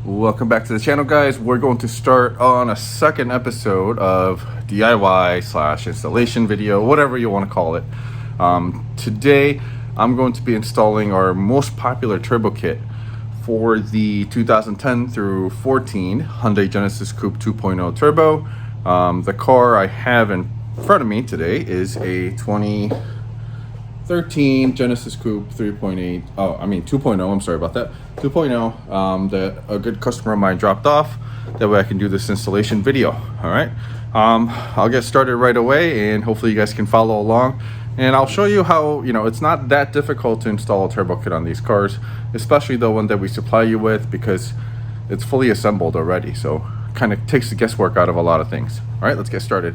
Welcome back to the channel, guys. We're going to start on a second episode of DIY / installation video, whatever you want to call it. Today I'm going to be installing our most popular turbo kit for the 2010 through 14 Hyundai Genesis Coupe 2.0 Turbo. The car I have in front of me today is a 2013 Genesis Coupe 2.0. I'm sorry about that. 2.0 that a good customer of mine dropped off. That way I can do this installation video. All right. I'll get started right away, and hopefully you guys can follow along. And I'll show you how, it's not that difficult to install a turbo kit on these cars, especially the one that we supply you with, because it's fully assembled already. So kind of takes the guesswork out of a lot of things. All right, let's get started.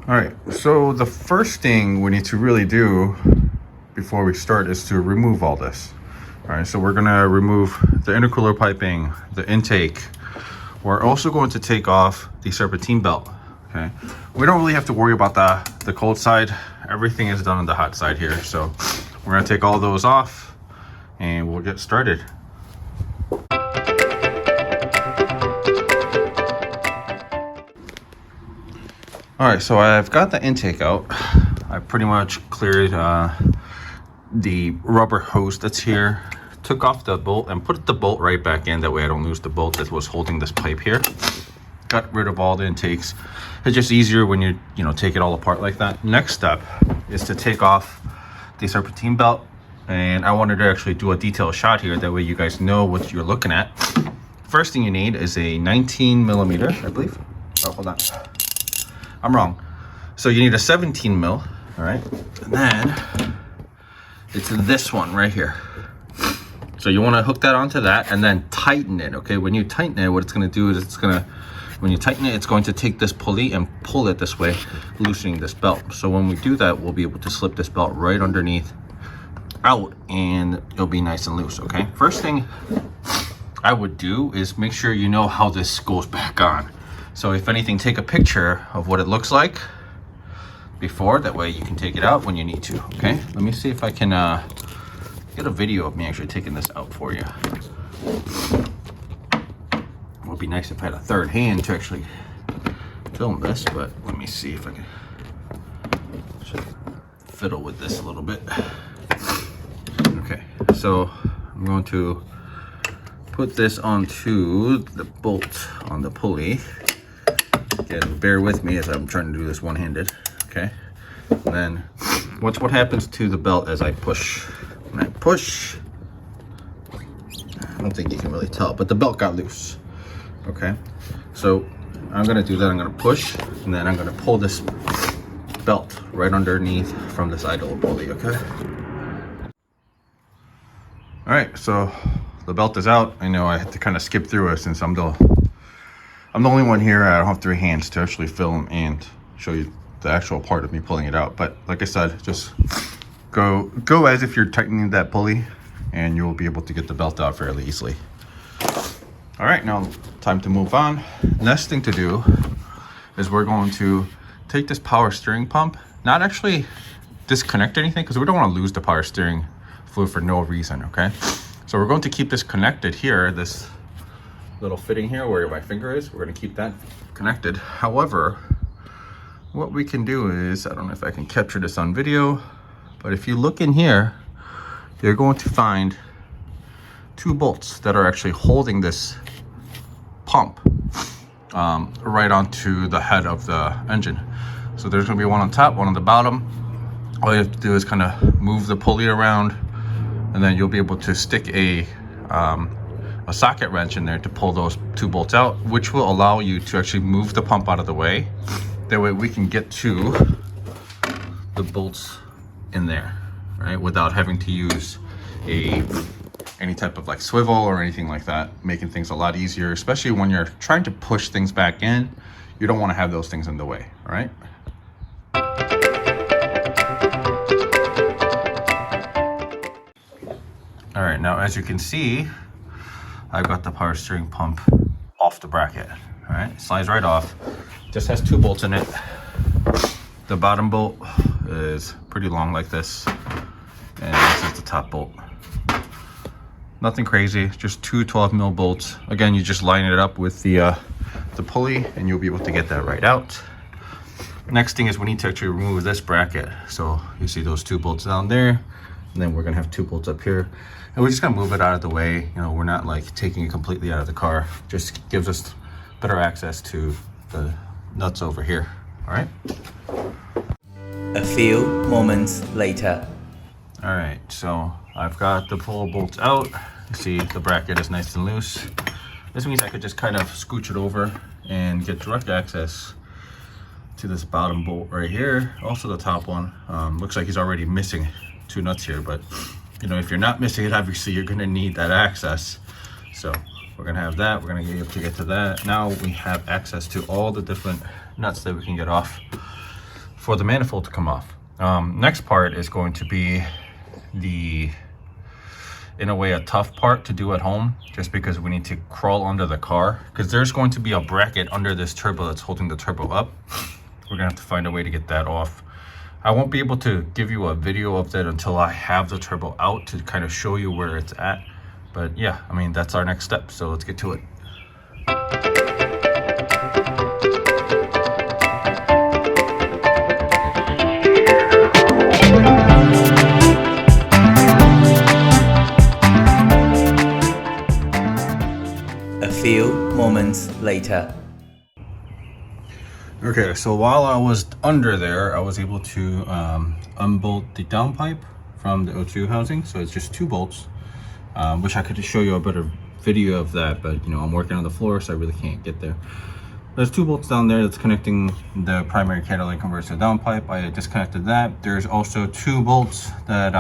All right, so the first thing we need to really do before we start is to remove all this. All right, so we're gonna remove the intercooler piping, the intake. We're also going to take off the serpentine belt, okay? We don't really have to worry about the cold side. Everything is done on the hot side here. So we're gonna take all those off and we'll get started. All right, so I've got the intake out. I pretty much cleared the rubber hose that's here, took off the bolt and put the bolt right back in. That way I don't lose the bolt that was holding this pipe here. Got rid of all the intakes. It's just easier when you take it all apart like that. Next step is to take off the serpentine belt, and I wanted to actually do a detailed shot here. That way you guys know what you're looking at. First thing you need is a 19 millimeter, I believe. Oh, hold on. I'm wrong. So you need a 17 mil, all right? And then it's this one right here. So you want to hook that onto that and then tighten it, okay? When you tighten it, what it's going to do is when you tighten it, it's going to take this pulley and pull it this way, loosening this belt. So when we do that, we'll be able to slip this belt right underneath out, and it'll be nice and loose, okay? First thing I would do is make sure you know how this goes back on. So if anything, take a picture of what it looks like before. That way you can take it out when you need to, okay? Let me see if I can get a video of me actually taking this out for you. It would be nice if I had a third hand to actually film this, but let me see if I can fiddle with this a little bit. Okay, so I'm going to put this onto the bolt on the pulley. Again, bear with me as I'm trying to do this one-handed, okay? And then watch what happens to the belt as I push. When I push, I don't think you can really tell, but the belt got loose, okay? So I'm gonna do that. I'm gonna push, and then I'm gonna pull this belt right underneath from this idle pulley, okay? All right, so the belt is out. I know I had to kind of skip through it since I'm the only one here. I don't have three hands to actually film and show you the actual part of me pulling it out. But like I said, just go as if you're tightening that pulley, and you'll be able to get the belt out fairly easily. All right, now time to move on. Next thing to do is we're going to take this power steering pump, not actually disconnect anything, because we don't want to lose the power steering fluid for no reason, okay? So we're going to keep this connected here, this little fitting here where my finger is. We're going to keep that connected. However, what we can do is, I don't know if I can capture this on video, but if you look in here, you're going to find two bolts that are actually holding this pump right onto the head of the engine. So there's going to be one on top, one on the bottom. All you have to do is kind of move the pulley around, and then you'll be able to stick a socket wrench in there to pull those two bolts out, which will allow you to actually move the pump out of the way. That way we can get to the bolts in there, right? Without having to use any type of like swivel or anything like that, making things a lot easier, especially when you're trying to push things back in. You don't want to have those things in the way, all right? All right, now as you can see, I've got the power steering pump off the bracket, All right, slides right off. Just has 2 bolts in it. The bottom bolt is pretty long like this, and this is the top bolt. Nothing crazy, just 2 12mm bolts. Again, you just line it up with the pulley and you'll be able to get that right out. Next thing is we need to actually remove this bracket. So you see those 2 bolts down there, and then we're gonna have 2 bolts up here. And we're just gonna move it out of the way. You know, we're not like taking it completely out of the car. Just gives us better access to the nuts over here, all right? A few moments later. All right, so I've got the pull bolts out. You see the bracket is nice and loose. This means I could just kind of scooch it over and get direct access to this bottom bolt right here. Also the top one. Looks like he's already missing 2 nuts here, but you know, if you're not missing it, obviously you're gonna need that access. So we're gonna have that, we're gonna be able to get to that. Now we have access to all the different nuts that we can get off for the manifold to come off. Next part is going to be in a way a tough part to do at home, just because we need to crawl under the car, because there's going to be a bracket under this turbo that's holding the turbo up. We're gonna have to find a way to get that off. I won't be able to give you a video of that until I have the turbo out to kind of show you where it's at. But yeah, I mean, that's our next step, so let's get to it. A few moments later. Okay, so while I was under there, I was able to unbolt the downpipe from the O2 housing. So it's just 2 bolts. Wish I could show you a better video of that, but you know, I'm working on the floor, so I really can't get there. There's 2 bolts down there that's connecting the primary catalytic converter to the downpipe. I disconnected that. There's also 2 bolts that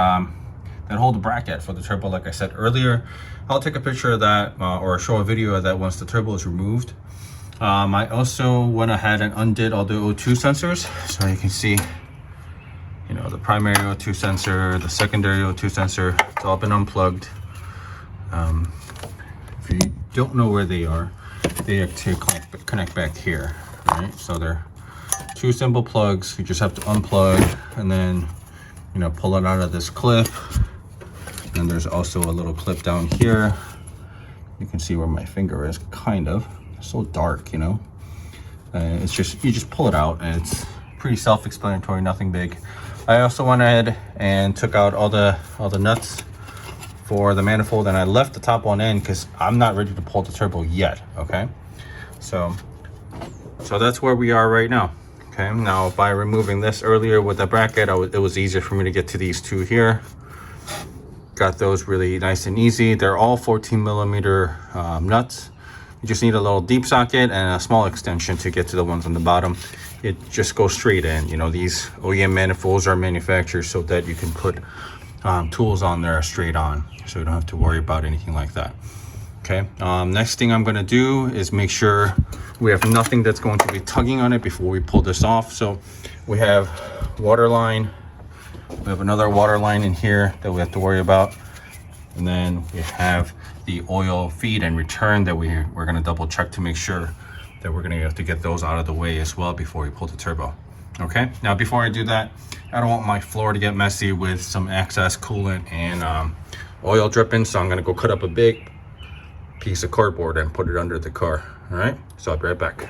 that hold the bracket for the turbo, like I said earlier. I'll take a picture of that or show a video of that once the turbo is removed. I also went ahead and undid all the O2 sensors, so you can see, you know, the primary O2 sensor, the secondary O2 sensor, it's all been unplugged. If you don't know where they actually connect back here, right? So they're 2 simple plugs. You just have to unplug and then, you know, pull it out of this clip. And there's also a little clip down here. You can see where my finger is, kind of. It's so dark, you know. It's just, you just pull it out, and it's pretty self-explanatory, nothing big. I also went ahead and took out all the nuts for the manifold, and I left the top one in because I'm not ready to pull the turbo yet. Okay, so that's where we are right now. Okay, now by removing this earlier with the bracket, it was easier for me to get to these 2 here. Got those really nice and easy. They're all 14mm nuts. You just need a little deep socket and a small extension to get to the ones on the bottom. It just goes straight in. You know, these OEM manifolds are manufactured so that you can put tools on there straight on, so you don't have to worry about anything like that. Okay, next thing I'm gonna do is make sure we have nothing that's going to be tugging on it before we pull this off. So we have water line. We have another water line in here that we have to worry about. And then we have the oil feed and return that we're gonna double check to make sure that we're gonna have to get those out of the way as well before we pull the turbo. Okay, now before I do that, I don't want my floor to get messy with some excess coolant and oil dripping, so I'm gonna go cut up a big piece of cardboard and put it under the car. All right, so I'll be right back.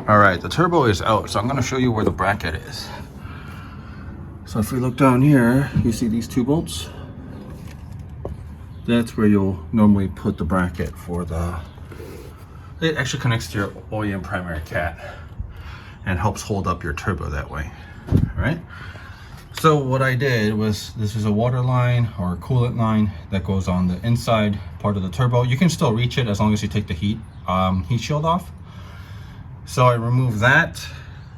All right, the turbo is out, so I'm gonna show you where the bracket is. So if we look down here, you see these 2 bolts? That's where you'll normally put the bracket for it actually connects to your OEM primary cat and helps hold up your turbo that way, all right? So what I did was, this is a water line or a coolant line that goes on the inside part of the turbo. You can still reach it as long as you take the heat shield off. So I removed that,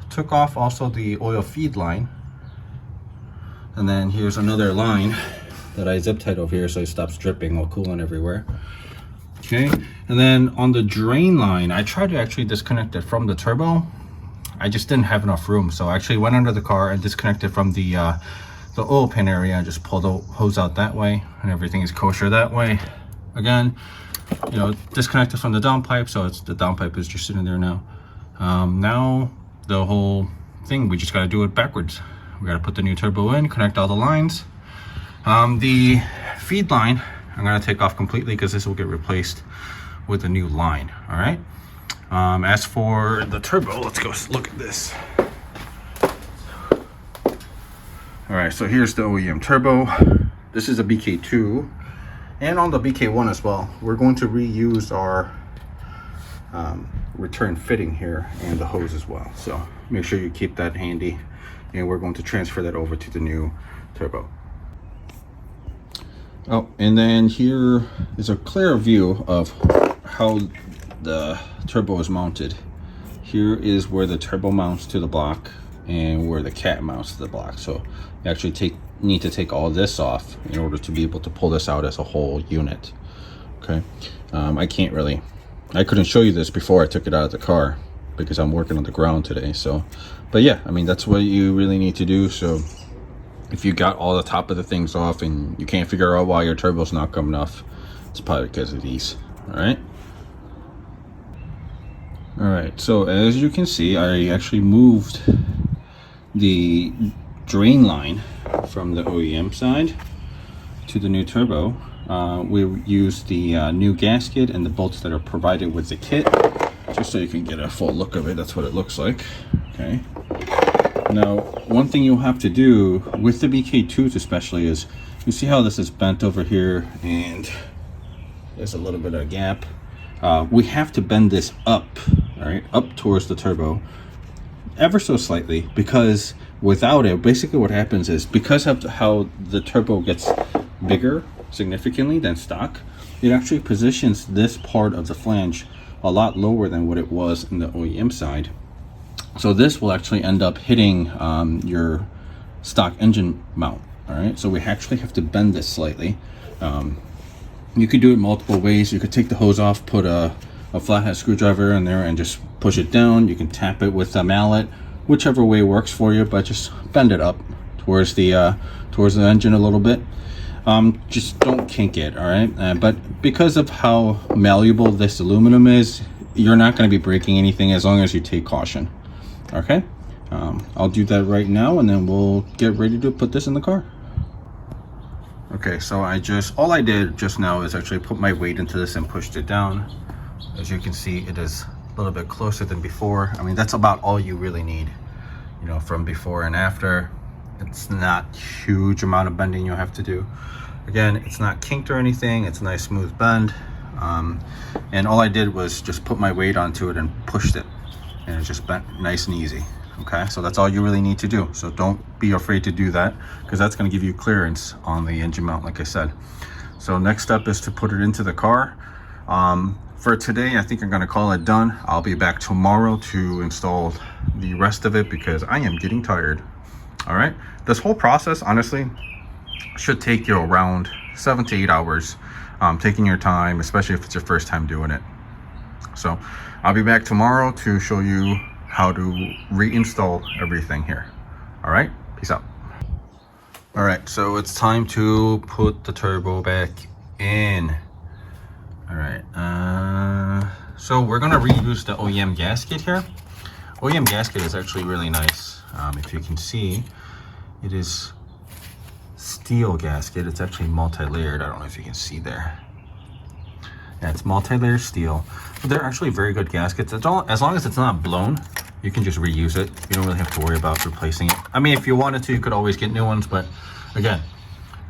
took off also the oil feed line, and then here's another line that I zip tied over here so it stops dripping or coolant everywhere. Okay, and then on the drain line, I tried to actually disconnect it from the turbo. I just didn't have enough room, so I actually went under the car and disconnected from the oil pan area and just pulled the hose out that way, and everything is kosher that way. Again, you know, disconnected from the downpipe, so it's the downpipe is just sitting there now. Now the whole thing, we just got to do it backwards. We got to put the new turbo in, connect all the lines. The feed line I'm going to take off completely because this will get replaced with a new line. All right. As for the turbo, let's go look at this. All right, so here's the OEM turbo. This is a BK2, and on the BK1 as well. We're going to reuse our return fitting here and the hose as well. So make sure you keep that handy, and we're going to transfer that over to the new turbo. Oh, and then here is a clear view of how the turbo is mounted. Here is where the turbo mounts to the block and where the cat mounts to the block. So you actually need to take all this off in order to be able to pull this out as a whole unit. Okay, I couldn't show you this before I took it out of the car because I'm working on the ground today. So, but yeah, I mean, that's what you really need to do. So if you got all the top of the things off and you can't figure out why your turbo's not coming off, it's probably because of these. All right, so as you can see, I actually moved the drain line from the OEM side to the new turbo. We used the new gasket and the bolts that are provided with the kit, just so you can get a full look of it. That's what it looks like. Okay. Now, one thing you'll have to do with the BK2s especially is, you see how this is bent over here and there's a little bit of a gap. We have to bend this up, all right, up towards the turbo ever so slightly, because without it, basically what happens is, because of how the turbo gets bigger significantly than stock, it actually positions this part of the flange a lot lower than what it was in the OEM side. So this will actually end up hitting your stock engine mount. All right, so we actually have to bend this slightly. You could do it multiple ways. You could take the hose off, put a flathead screwdriver in there and just push it down. You can tap it with a mallet, whichever way works for you, but just bend it up towards the engine a little bit. Just don't kink it, all right? But because of how malleable this aluminum is, you're not going to be breaking anything as long as you take caution. Okay, I'll do that right now, and then we'll get ready to put this in the car. Okay, so all I did just now is actually put my weight into this and pushed it down. As you can see, it is a little bit closer than before. I mean, that's about all you really need, you know, from before and after. It's not huge amount of bending you have to do. Again, it's not kinked or anything. It's a nice smooth bend. And all I did was just put my weight onto it and pushed it, and it just bent nice and easy. Okay, so that's all you really need to do. So don't be afraid to do that, because that's going to give you clearance on the engine mount, like I said. So next step is to put it into the car. For today, I think I'm going to call it done. I'll be back tomorrow to install the rest of it because I am getting tired. All right, this whole process honestly should take you around 7 to 8 hours, taking your time, especially if it's your first time doing it. So I'll be back tomorrow to show you how to reinstall everything here. All right, peace out. All right, so it's time to put the turbo back in. All right, so we're gonna reuse the OEM gasket here. OEM gasket is actually really nice. If you can see, it is steel gasket. It's actually multi-layered. I don't know if you can see there. Yeah, it's multi-layer steel. But they're actually very good gaskets. As long as it's not blown, you can just reuse it. You don't really have to worry about replacing it. I mean, if you wanted to, you could always get new ones, but again,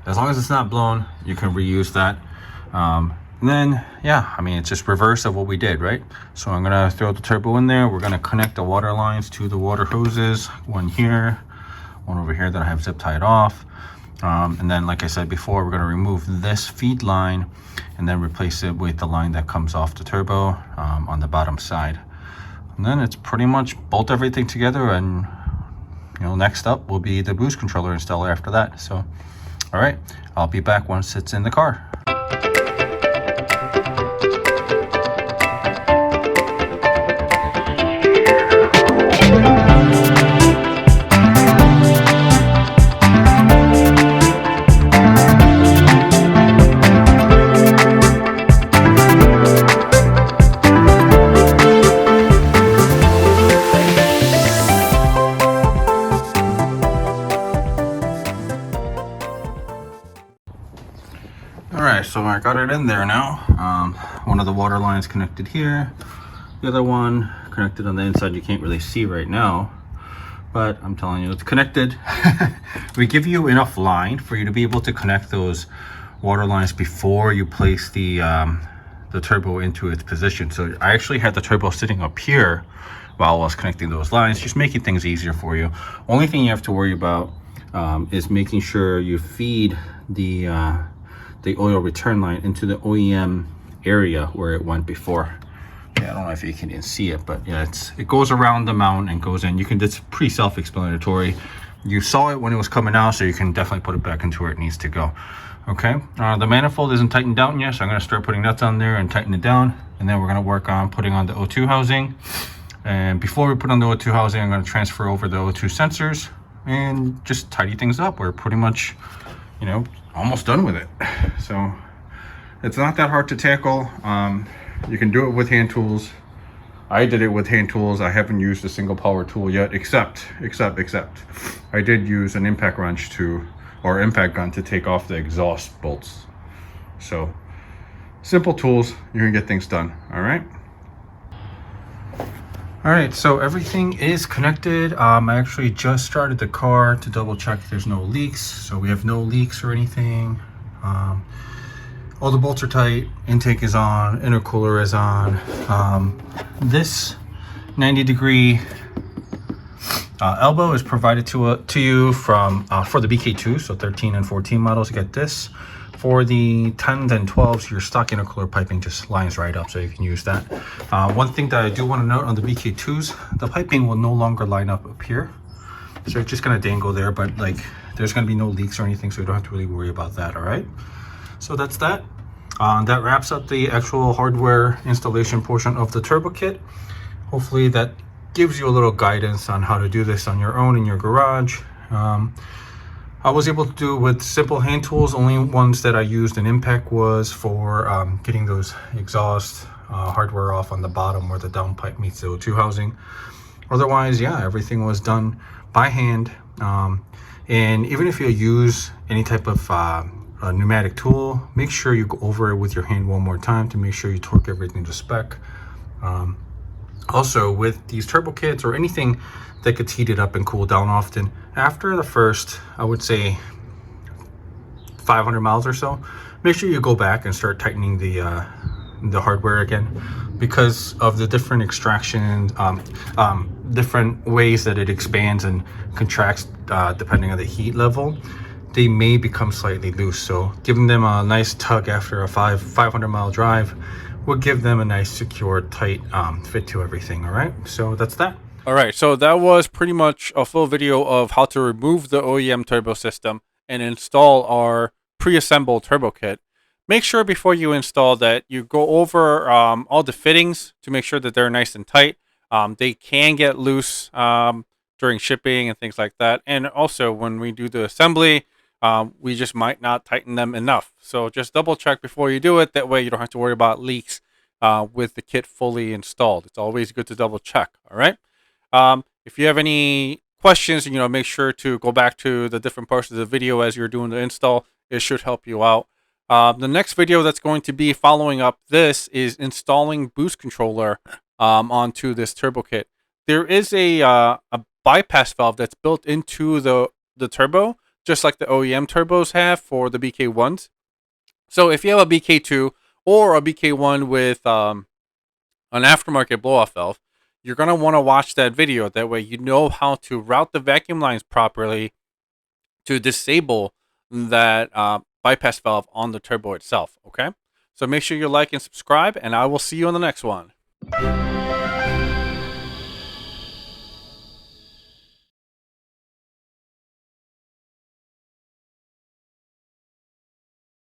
as long as it's not blown, you can reuse that. And then, yeah, I mean, it's just reverse of what we did, right? So I'm gonna throw the turbo in there. We're gonna connect the water lines to the water hoses. One here, one over here that I have zip tied off. And then, like I said before, we're gonna remove this feed line and then replace it with the line that comes off the turbo on the bottom side. And then it's pretty much bolt everything together, and next up will be the boost controller installer after that. So all right, I'll be back once it's in the car. Alright, so I got it in there now. One of the water lines connected here, the other one connected on the inside. You can't really see right now, but I'm telling you it's connected. We give you enough line for you to be able to connect those water lines before you place the turbo into its position. So I actually had the turbo sitting up here while I was connecting those lines, just making things easier for you. Only thing you have to worry about is making sure you feed the oil return line into the OEM area where it went before. Yeah, I don't know if you can even see it, but yeah, it goes around the mount and goes in. It's pretty self-explanatory. You saw it when it was coming out, so you can definitely put it back into where it needs to go. Okay, the manifold isn't tightened down yet, so I'm gonna start putting nuts on there and tighten it down, and then we're gonna work on putting on the O2 housing. And before we put on the O2 housing, I'm gonna transfer over the O2 sensors and just tidy things up. We're pretty much, almost done with it. So it's not that hard to tackle. You can do it with hand tools. I did it with hand tools. I haven't used a single power tool yet, except I did use an impact wrench or impact gun to take off the exhaust bolts. So simple tools, you can get things done. All right, so everything is connected. I actually just started the car to double check there's no leaks. So we have no leaks or anything. All the bolts are tight, intake is on, intercooler is on. This 90-degree elbow is provided to you from for the BK2, so 13 and 14 models get this. For the 10s and 12s, your stock intercooler piping just lines right up, so you can use that. One thing that I do want to note on the BK2s, the piping will no longer line up here. So it's just going to dangle there, but there's going to be no leaks or anything, so you don't have to really worry about that, all right? So that's that. That wraps up the actual hardware installation portion of the turbo kit. Hopefully that gives you a little guidance on how to do this on your own in your garage. I was able to do it with simple hand tools. Only ones that I used in impact was for getting those exhaust hardware off on the bottom where the downpipe meets the O2 housing. Otherwise, yeah, everything was done by hand. And even if you use any type of a pneumatic tool, make sure you go over it with your hand one more time to make sure you torque everything to spec. Also, with these turbo kits or anything that gets heated up and cooled down often, after the first, I would say 500 miles or so, make sure you go back and start tightening the hardware again, because of the different extraction, different ways that it expands and contracts depending on the heat level. They may become slightly loose, so giving them a nice tug after a 500 mile drive will give them a nice, secure, tight fit to everything. All right, so that's that. All right, so that was pretty much a full video of how to remove the OEM turbo system and install our pre-assembled turbo kit. Make sure before you install that you go over all the fittings to make sure that they're nice and tight. They can get loose during shipping and things like that. And also when we do the assembly, we just might not tighten them enough. So just double check before you do it. That way you don't have to worry about leaks with the kit fully installed. It's always good to double check. All right. If you have any questions, make sure to go back to the different parts of the video as you're doing the install. It should help you out. The next video that's going to be following up this is installing boost controller onto this turbo kit. There is a bypass valve that's built into the turbo, just like the OEM turbos have for the BK1s. So if you have a BK2 or a BK1 with an aftermarket blow-off valve, you're going to want to watch that video. That way you know how to route the vacuum lines properly to disable that bypass valve on the turbo itself, okay? So make sure you like and subscribe, and I will see you on the next one.